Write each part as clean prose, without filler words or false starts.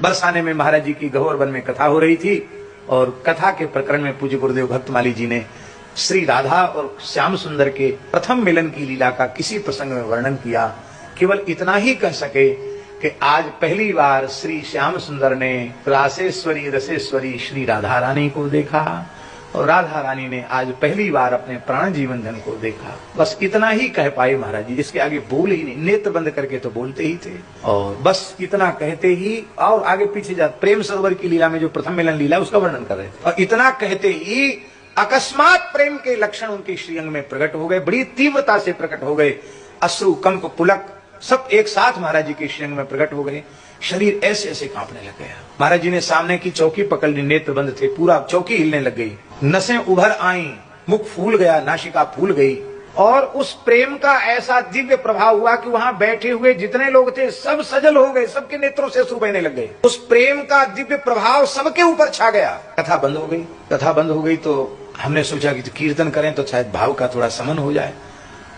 बरसाने में महाराज जी की गहोर वन में कथा हो रही थी और कथा के प्रकरण में पूज्य गुरुदेव भक्तमाली जी ने श्री राधा और श्याम सुंदर के प्रथम मिलन की लीला का किसी प्रसंग में वर्णन किया। केवल इतना ही कह सके कि आज पहली बार श्री श्याम सुंदर ने रासेश्वरी रसेश्वरी श्री राधा रानी को देखा और राधा रानी ने आज पहली बार अपने प्राण जीवन धन को देखा। बस इतना ही कह पाए महाराज जी, इसके आगे बोल ही नहीं, नेत्र बंद करके तो बोलते ही थे। और बस इतना कहते ही और आगे पीछे जा प्रेम सरोवर की लीला में जो प्रथम मिलन लीला उसका वर्णन कर रहे थे और इतना कहते ही अकस्मात प्रेम के लक्षण उनके श्रीअंग में प्रकट हो गए, बड़ी तीव्रता से प्रकट हो गए। अश्रु कंप पुलक सब एक साथ महाराज जी के श्रीअंग में प्रकट हो गए। शरीर ऐसे ऐसे कांपने लग गया। महाराज जी ने सामने की चौकी पकड़ ली, नेत्र बंद थे, पूरा चौकी हिलने लग गई, नसें उभर आईं, मुख फूल गया, नासिका फूल गई और उस प्रेम का ऐसा दिव्य प्रभाव हुआ कि वहां बैठे हुए जितने लोग थे सब सजल हो गए, सबके नेत्रों से अश्रु बहने लग गए। उस प्रेम का दिव्य प्रभाव सबके ऊपर छा गया। कथा बंद हो गई। कथा बंद हो गई तो हमने सोचा कि कीर्तन करें तो शायद भाव का थोड़ा समन हो जाए।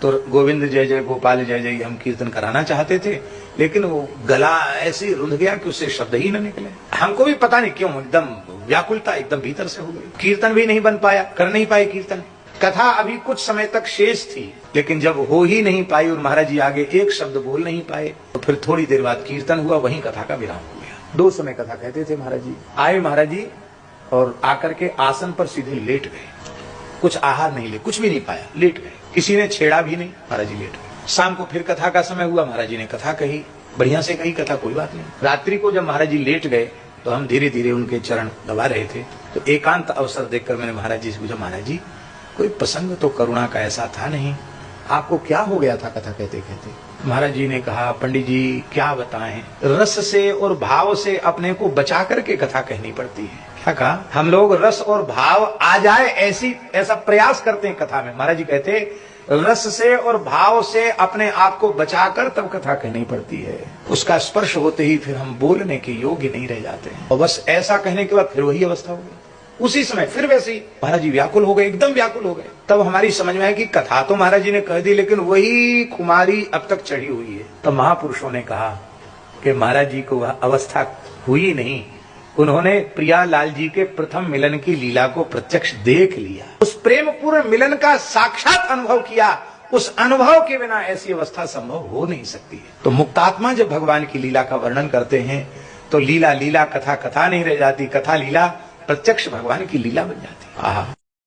तो गोविंद जय जय गोपाल जय जय हम कीर्तन कराना चाहते थे, लेकिन वो गला ऐसे रुंध गया कि उससे शब्द ही न निकले। हमको भी पता नहीं क्यों एकदम व्याकुलता एकदम भीतर से हो गई। कीर्तन भी नहीं बन पाया, कर नहीं पाए कीर्तन। कथा अभी कुछ समय तक शेष थी, लेकिन जब हो ही नहीं पाई और महाराज जी आगे एक शब्द बोल नहीं पाए तो फिर थोड़ी देर बाद कीर्तन हुआ, वहीं कथा का विराम हो गया। 2 समय कथा कहते थे महाराज जी। आए महाराज जी और आकर के आसन पर सीधे लेट गए, कुछ आहार नहीं ले, कुछ भी नहीं पाया, लेट गए। किसी ने छेड़ा भी नहीं, महाराज जी लेट गए। शाम को फिर कथा का समय हुआ, महाराज जी ने कथा कही, बढ़िया से कही कथा, कोई बात नहीं। रात्रि को जब महाराज जी लेट गए तो हम धीरे धीरे उनके चरण दबा रहे थे। तो एकांत अवसर देखकर मैंने महाराज जी से पूछा, महाराज जी कोई प्रसंग तो करुणा का ऐसा था नहीं, आपको क्या हो गया था कथा कहते कहते? महाराज जी ने कहा, पंडित जी क्या बताएं, रस से और भाव से अपने को बचा करके कथा कहनी पड़ती है। क्या कहा? हम लोग रस और भाव आ जाए ऐसा प्रयास करते हैं कथा में। महाराज जी कहते रस से और भाव से अपने आप को बचाकर तब कथा कहनी पड़ती है। उसका स्पर्श होते ही फिर हम बोलने के योग्य नहीं रह जाते हैं। और बस ऐसा कहने के बाद फिर वही अवस्था हो गई। उसी समय फिर वैसे ही महाराज जी व्याकुल हो गए, एकदम व्याकुल हो गए। तब हमारी समझ में आया कि कथा तो महाराज जी ने कह दी, लेकिन वही खुमारी अब तक चढ़ी हुई है। तब महापुरुषों ने कहा कि महाराज जी को वह अवस्था हुई नहीं, उन्होंने प्रियालाल जी के प्रथम मिलन की लीला को प्रत्यक्ष देख लिया, उस प्रेम पूर्ण मिलन का साक्षात अनुभव किया। उस अनुभव के बिना ऐसी अवस्था संभव हो नहीं सकती है। तो मुक्तात्मा जब भगवान की लीला का वर्णन करते हैं तो लीला लीला, कथा कथा नहीं रह जाती, कथा लीला प्रत्यक्ष भगवान की लीला बन जाती है।